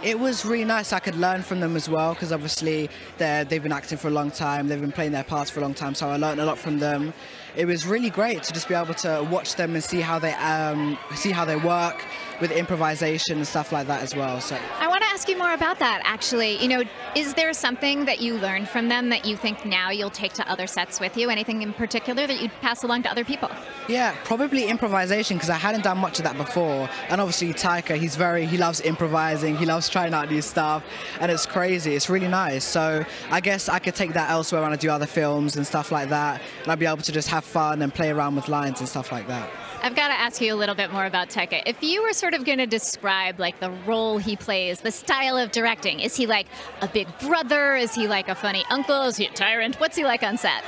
It was really nice. I could learn from them as well, because obviously they've been acting for a long time. They've been playing their parts for a long time, so I learned a lot from them. It was really great to just be able to watch them and see how they work with improvisation and stuff like that as well. So I want to ask you more about that, actually. You know, is there something that you learned from them that you think now you'll take to other sets with you? Anything in particular that you'd pass along to other people? Yeah, probably improvisation, because I hadn't done much of that before. And obviously Taika, he loves improvising, he loves trying out new stuff, and it's crazy, it's really nice. So I guess I could take that elsewhere when I do other films and stuff like that, and I'll be able to just have fun and play around with lines and stuff like that. I've got to ask you a little bit more about Taika. If you were sort of going to describe like the role he plays, the style of directing, is he like a big brother? Is he like a funny uncle? Is he a tyrant? What's he like on set?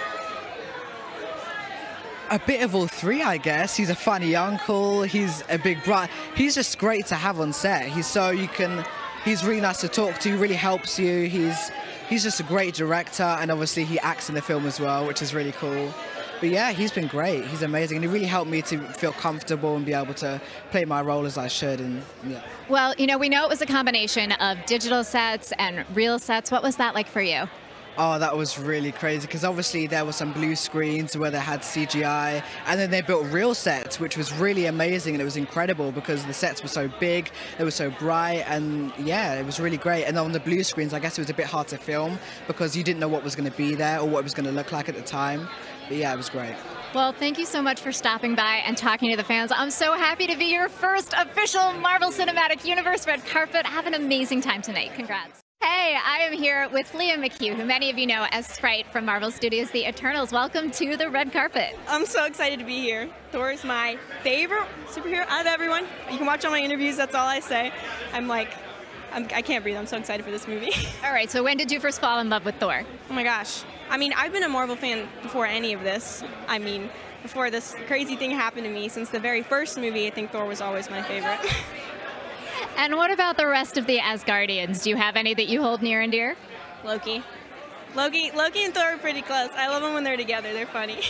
A bit of all three, I guess. He's a funny uncle. He's a big brother. He's just great to have on set. He's really nice to talk to. Really helps you. He's just a great director, and obviously he acts in the film as well, which is really cool. But yeah, he's been great. He's amazing, and he really helped me to feel comfortable and be able to play my role as I should. And yeah. Well, you know, we know it was a combination of digital sets and real sets. What was that like for you? Oh, that was really crazy, because obviously there were some blue screens where they had CGI, and then they built real sets, which was really amazing, and it was incredible because the sets were so big, they were so bright, and yeah, it was really great. And on the blue screens, I guess it was a bit hard to film because you didn't know what was going to be there or what it was going to look like at the time. But yeah, it was great. Well, thank you so much for stopping by and talking to the fans. I'm so happy to be your first official Marvel Cinematic Universe red carpet. Have an amazing time tonight. Congrats. Hey, I am here with Lia McHugh, who many of you know as Sprite from Marvel Studios' The Eternals. Welcome to the red carpet. I'm so excited to be here. Thor is my favorite superhero out of everyone. You can watch all my interviews, that's all I say. I can't breathe, I'm so excited for this movie. All right, so when did you first fall in love with Thor? Oh my gosh. I mean, I've been a Marvel fan before any of this. I mean, before this crazy thing happened to me, since the very first movie, I think Thor was always my favorite. And what about the rest of the Asgardians? Do you have any that you hold near and dear? Loki and Thor are pretty close. I love them when they're together. They're funny.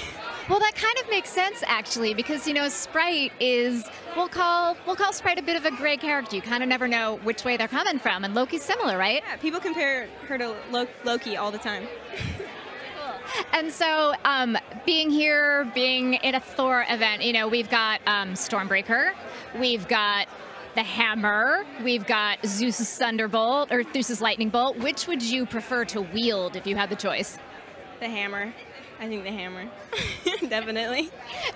Well, that kind of makes sense, actually, because, you know, Sprite is, we'll call Sprite a bit of a gray character. You kind of never know which way they're coming from, and Loki's similar, right? Yeah, people compare her to Loki all the time. And so, being here, being in a Thor event, you know, we've got Stormbreaker, we've got the Hammer, we've got Zeus's Thunderbolt, or Zeus's Lightning Bolt. Which would you prefer to wield if you had the choice? The Hammer. I think the Hammer. Definitely.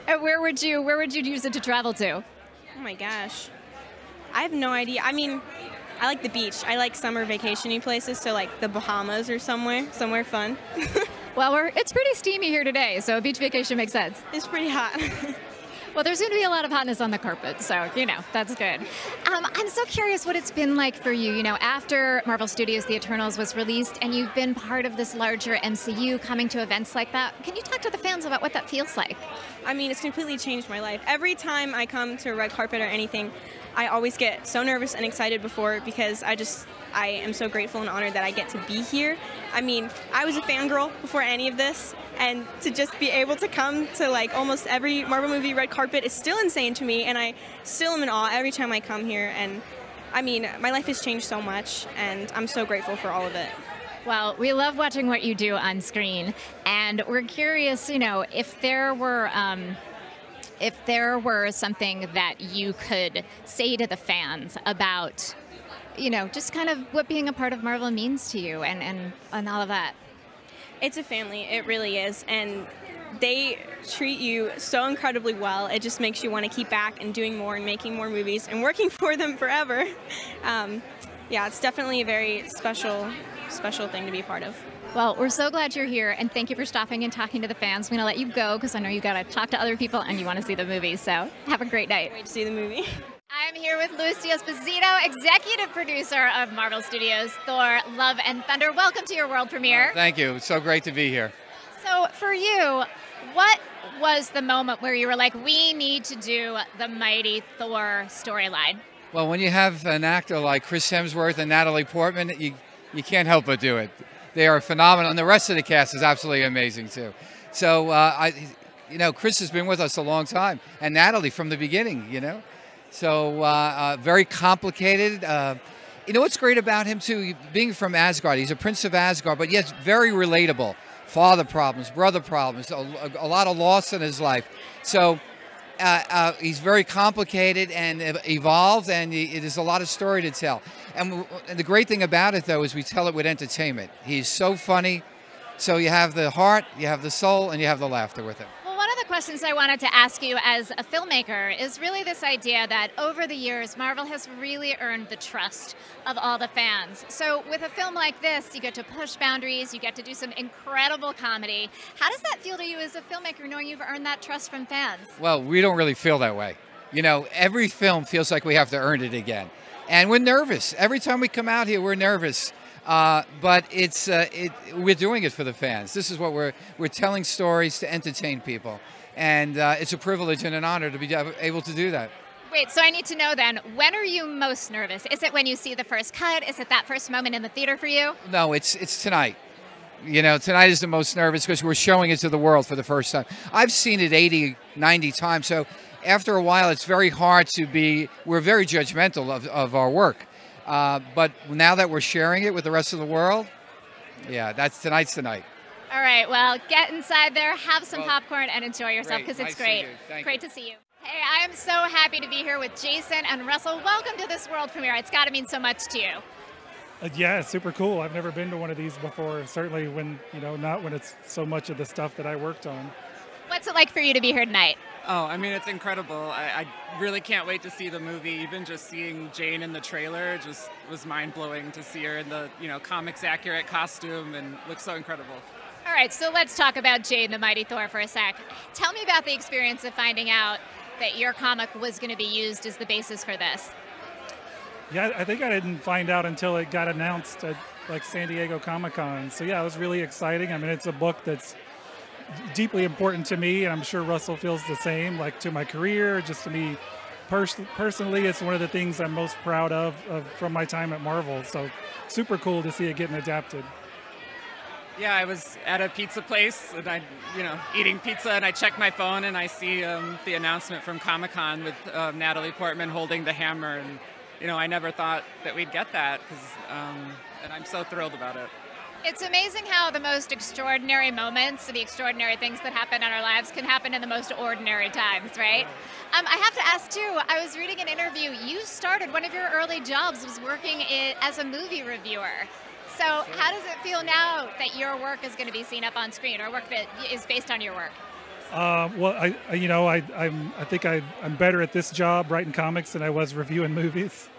And where would you use it to travel to? Oh my gosh. I have no idea. I mean, I like the beach. I like summer vacation-y places, so like the Bahamas or somewhere fun. Well, it's pretty steamy here today, so a beach vacation makes sense. It's pretty hot. Well, there's going to be a lot of hotness on the carpet, so, you know, that's good. I'm so curious what it's been like for you, you know, after Marvel Studios' The Eternals was released, and you've been part of this larger MCU, coming to events like that. Can you talk to the fans about what that feels like? I mean, it's completely changed my life. Every time I come to a red carpet or anything, I always get so nervous and excited before, because I am so grateful and honored that I get to be here. I mean, I was a fangirl before any of this, and to just be able to come to like almost every Marvel movie red carpet is still insane to me, and I still am in awe every time I come here. And I mean, my life has changed so much, and I'm so grateful for all of it. Well, we love watching what you do on screen, and we're curious, you know, if there were something that you could say to the fans about, you know, just kind of what being a part of Marvel means to you and all of that. It's a family, it really is, and they treat you so incredibly well. It just makes you want to keep back and doing more and making more movies and working for them forever. Yeah, it's definitely a very special thing to be a part of. Well, we're so glad you're here, and thank you for stopping and talking to the fans. I'm going to let you go because I know you got to talk to other people and you want to see the movie, so have a great night. Wait to see the movie. I'm here with Louis D'Esposito, executive producer of Marvel Studios' Thor Love and Thunder. Welcome to your world premiere. Thank you. It's so great to be here. So for you, what was the moment where you were like, we need to do the mighty Thor storyline? Well, when you have an actor like Chris Hemsworth and Natalie Portman, you can't help but do it. They are phenomenal, and the rest of the cast is absolutely amazing too. So, you know, Chris has been with us a long time, and Natalie from the beginning, you know. So very complicated. You know what's great about him too, being from Asgard, he's a prince of Asgard, but yet very relatable. Father problems, brother problems, a lot of loss in his life. So he's very complicated and evolved, and there's a lot of story to tell. And the great thing about it, though, is we tell it with entertainment. He's so funny. So you have the heart, you have the soul, and you have the laughter with him. Well, one of the questions I wanted to ask you as a filmmaker is really this idea that over the years, Marvel has really earned the trust of all the fans. So with a film like this, you get to push boundaries, you get to do some incredible comedy. How does that feel to you as a filmmaker, knowing you've earned that trust from fans? Well, we don't really feel that way. You know, every film feels like we have to earn it again. And we're nervous. Every time we come out here, we're nervous. But we're doing it for the fans. This is what we're telling stories to entertain people. And it's a privilege and an honor to be able to do that. Wait, so I need to know then, when are you most nervous? Is it when you see the first cut? Is it that first moment in the theater for you? No, it's tonight. You know, tonight is the most nervous because we're showing it to the world for the first time. I've seen it 80, 90 times, so after a while it's very hard to be, we're very judgmental of our work. But now that we're sharing it with the rest of the world, yeah, tonight's the night. All right, well, get inside there, have some popcorn, and enjoy yourself because it's great. Great to see you. Hey, I am so happy to be here with Jason and Russell. Welcome to this world premiere. It's got to mean so much to you. Yeah, it's super cool. I've never been to one of these before. Certainly when, not when it's so much of the stuff that I worked on. What's it like for you to be here tonight? Oh, I mean, it's incredible. I really can't wait to see the movie. Even just seeing Jane in the trailer just was mind-blowing to see her in the, comics-accurate costume and looks so incredible. All right, so let's talk about Jane the Mighty Thor for a sec. Tell me about the experience of finding out that your comic was going to be used as the basis for this. Yeah, I think I didn't find out until it got announced at San Diego Comic-Con. So yeah, it was really exciting. I mean, it's a book that's deeply important to me, and I'm sure Russell feels the same, to my career, just to me personally. It's one of the things I'm most proud of from my time at Marvel. So super cool to see it getting adapted. Yeah, I was at a pizza place and I, eating pizza, and I checked my phone and I see the announcement from Comic-Con with Natalie Portman holding the hammer, and I never thought that we'd get that, and I'm so thrilled about it. It's amazing how the most extraordinary moments, the extraordinary things that happen in our lives can happen in the most ordinary times, right? I have to ask too, I was reading an interview, you started, one of your early jobs was working as a movie reviewer. So how does it feel now that your work is going to be seen up on screen, or work that is based on your work? Well, I think I'm better at this job writing comics than I was reviewing movies.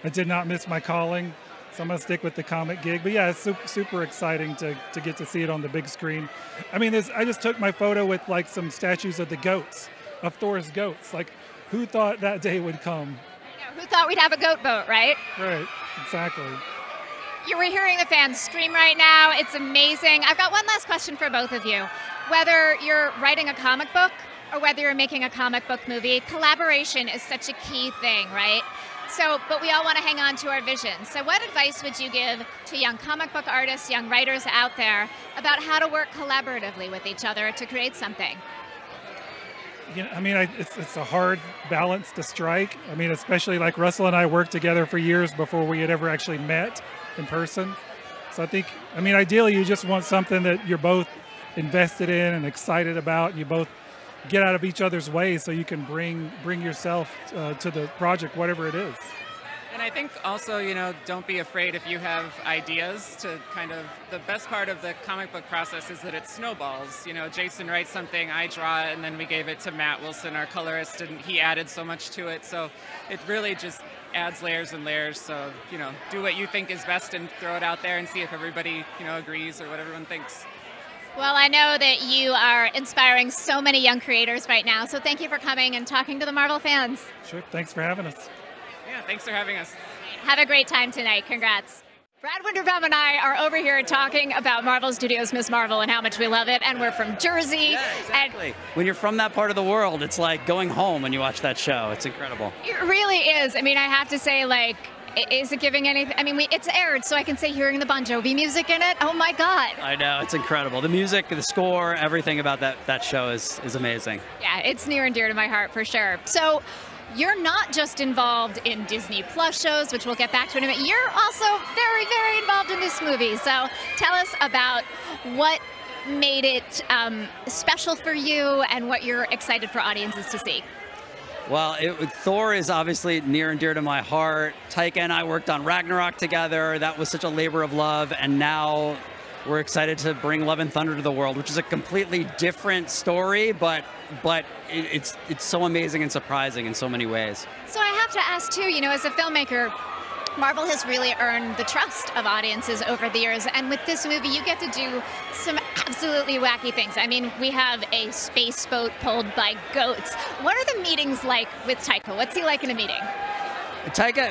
I did not miss my calling, so I'm going to stick with the comic gig. But yeah, it's super exciting to get to see it on the big screen. I mean, I just took my photo with some statues of the goats, of Thor's goats. Who thought that day would come? Yeah, who thought we'd have a goat boat, right? Right, exactly. You were hearing the fans scream right now. It's amazing. I've got one last question for both of you. Whether you're writing a comic book or whether you're making a comic book movie, collaboration is such a key thing, right? But we all want to hang on to our vision. So what advice would you give to young comic book artists, young writers out there about how to work collaboratively with each other to create something? I mean, it's a hard balance to strike. I mean, especially Russell and I worked together for years before we had ever actually met in person. So I think, ideally you just want something that you're both invested in and excited about, and you both get out of each other's way so you can bring yourself to the project, whatever it is. And I think also, don't be afraid if you have ideas to the best part of the comic book process is that it snowballs. Jason writes something, I draw it, and then we gave it to Matt Wilson, our colorist, and he added so much to it. So it really just adds layers and layers. So, do what you think is best and throw it out there and see if everybody, agrees or what everyone thinks. Well, I know that you are inspiring so many young creators right now, so thank you for coming and talking to the Marvel fans. Sure, thanks for having us. Yeah, thanks for having us. Have a great time tonight. Congrats. Brad Winderbaum and I are over here talking about Marvel Studios' Miss Marvel and how much we love it, and we're from Jersey. Yeah, exactly. When you're from that part of the world, it's like going home when you watch that show. It's incredible. It really is. I mean, I have to say, is it giving anything? I mean, it's aired, so I can say hearing the Bon Jovi music in it, oh my God. I know, it's incredible. The music, the score, everything about that show is amazing. Yeah, it's near and dear to my heart for sure. So you're not just involved in Disney Plus shows, which we'll get back to in a minute. You're also very, very involved in this movie. So tell us about what made it special for you and what you're excited for audiences to see. Well, Thor is obviously near and dear to my heart. Taika and I worked on Ragnarok together. That was such a labor of love. And now we're excited to bring Love and Thunder to the world, which is a completely different story, but it's so amazing and surprising in so many ways. So I have to ask too, you know, as a filmmaker, Marvel has really earned the trust of audiences over the years, and with this movie you get to do some absolutely wacky things. I mean, we have a space boat pulled by goats. What are the meetings like with Taika? What's he like in a meeting?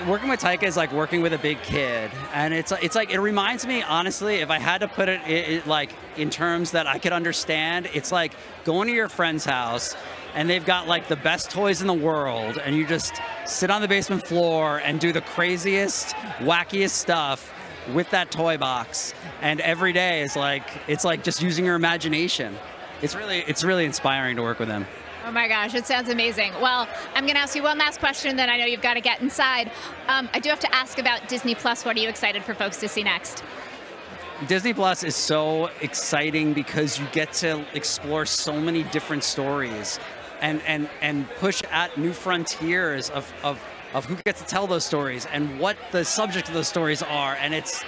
Working with Taika is like working with a big kid, and it's like, it reminds me, honestly, if I had to put it like in terms that I could understand, it's like going to your friend's house and they've got like the best toys in the world, and you just sit on the basement floor and do the craziest, wackiest stuff with that toy box, and every day is like, it's like just using your imagination. It's really inspiring to work with him. Oh my gosh, it sounds amazing. Well, I'm going to ask you one last question, then I know you've got to get inside. I do have to ask about Disney Plus. What are you excited for folks to see next? Disney Plus is so exciting because you get to explore so many different stories and push at new frontiers of who gets to tell those stories and what the subject of those stories are. And it's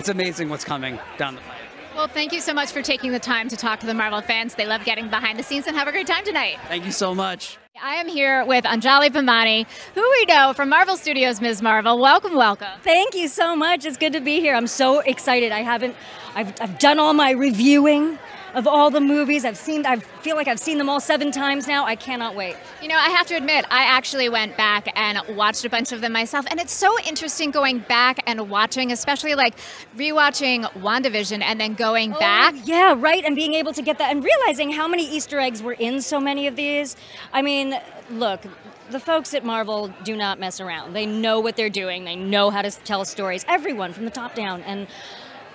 amazing what's coming down the pipe. Well, thank you so much for taking the time to talk to the Marvel fans. They love getting behind the scenes, and have a great time tonight. Thank you so much. I am here with Anjali Bhimani, who we know from Marvel Studios, Ms. Marvel. Welcome, welcome. Thank you so much. It's good to be here. I'm so excited. I've done all my reviewing of all the movies. I feel like I've seen them all 7 times now. I cannot wait. You know, I have to admit, I actually went back and watched a bunch of them myself, and it's so interesting going back and watching, especially like rewatching WandaVision and then going back. Yeah, right, and being able to get that and realizing how many Easter eggs were in so many of these. I mean, look, the folks at Marvel do not mess around. They know what they're doing. They know how to tell stories. Everyone from the top down, and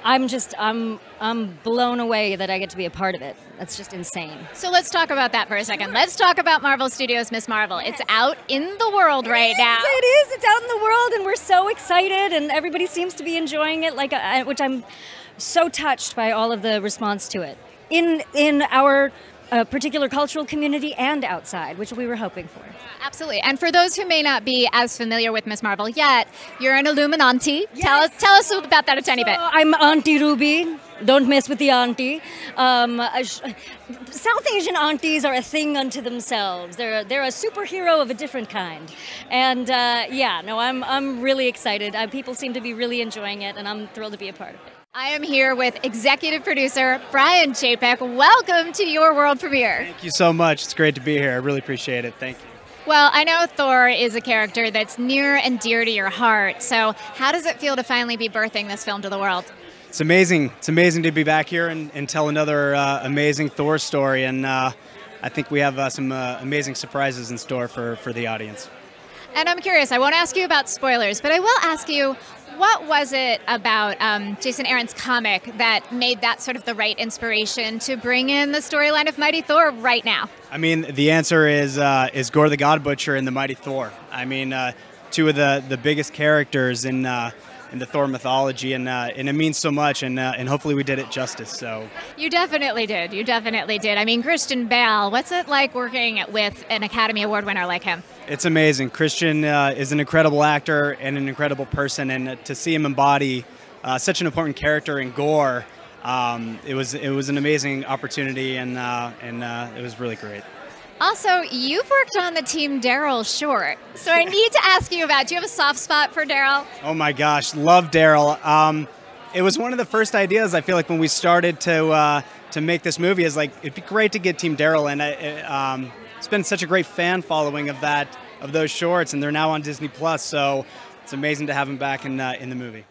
I'm blown away that I get to be a part of it. That's just insane. So let's talk about that for a second. Let's talk about Marvel Studios, Ms. Marvel. It's out in the world right now. It is. It's out in the world, and we're so excited, and everybody seems to be enjoying it, which I'm so touched by all of the response to it. In our particular cultural community and outside, which we were hoping for. Absolutely. And for those who may not be as familiar with Ms. Marvel yet, you're an Illuminati. Yes. Tell us about that a tiny bit. I'm Auntie Ruby. Don't mess with the auntie. South Asian aunties are a thing unto themselves. They're a superhero of a different kind. And I'm really excited. People seem to be really enjoying it, and I'm thrilled to be a part of it. I am here with executive producer Brian Chapek. Welcome to your world premiere. Thank you so much. It's great to be here. I really appreciate it. Thank you. Well, I know Thor is a character that's near and dear to your heart. So how does it feel to finally be birthing this film to the world? It's amazing. It's amazing to be back here and tell another amazing Thor story. And I think we have some amazing surprises in store for the audience. And I'm curious, I won't ask you about spoilers, but I will ask you, what was it about Jason Aaron's comic that made that sort of the right inspiration to bring in the storyline of Mighty Thor right now? I mean, the answer is Gorr the God Butcher and the Mighty Thor. I mean, 2 of the biggest characters in the Thor mythology, and it means so much, and hopefully we did it justice. So you definitely did. You definitely did. I mean, Christian Bale, what's it like working with an Academy Award winner like him? It's amazing. Christian is an incredible actor and an incredible person, and to see him embody such an important character in Gorr, it was an amazing opportunity, and it was really great. Also, you've worked on the Team Daryl short, so I need to ask you about, do you have a soft spot for Daryl? Oh my gosh, love Daryl. It was one of the first ideas, I feel like, when we started to make this movie, is like, it'd be great to get Team Daryl, and it's been such a great fan following of those shorts, and they're now on Disney Plus, so it's amazing to have him back in the movie.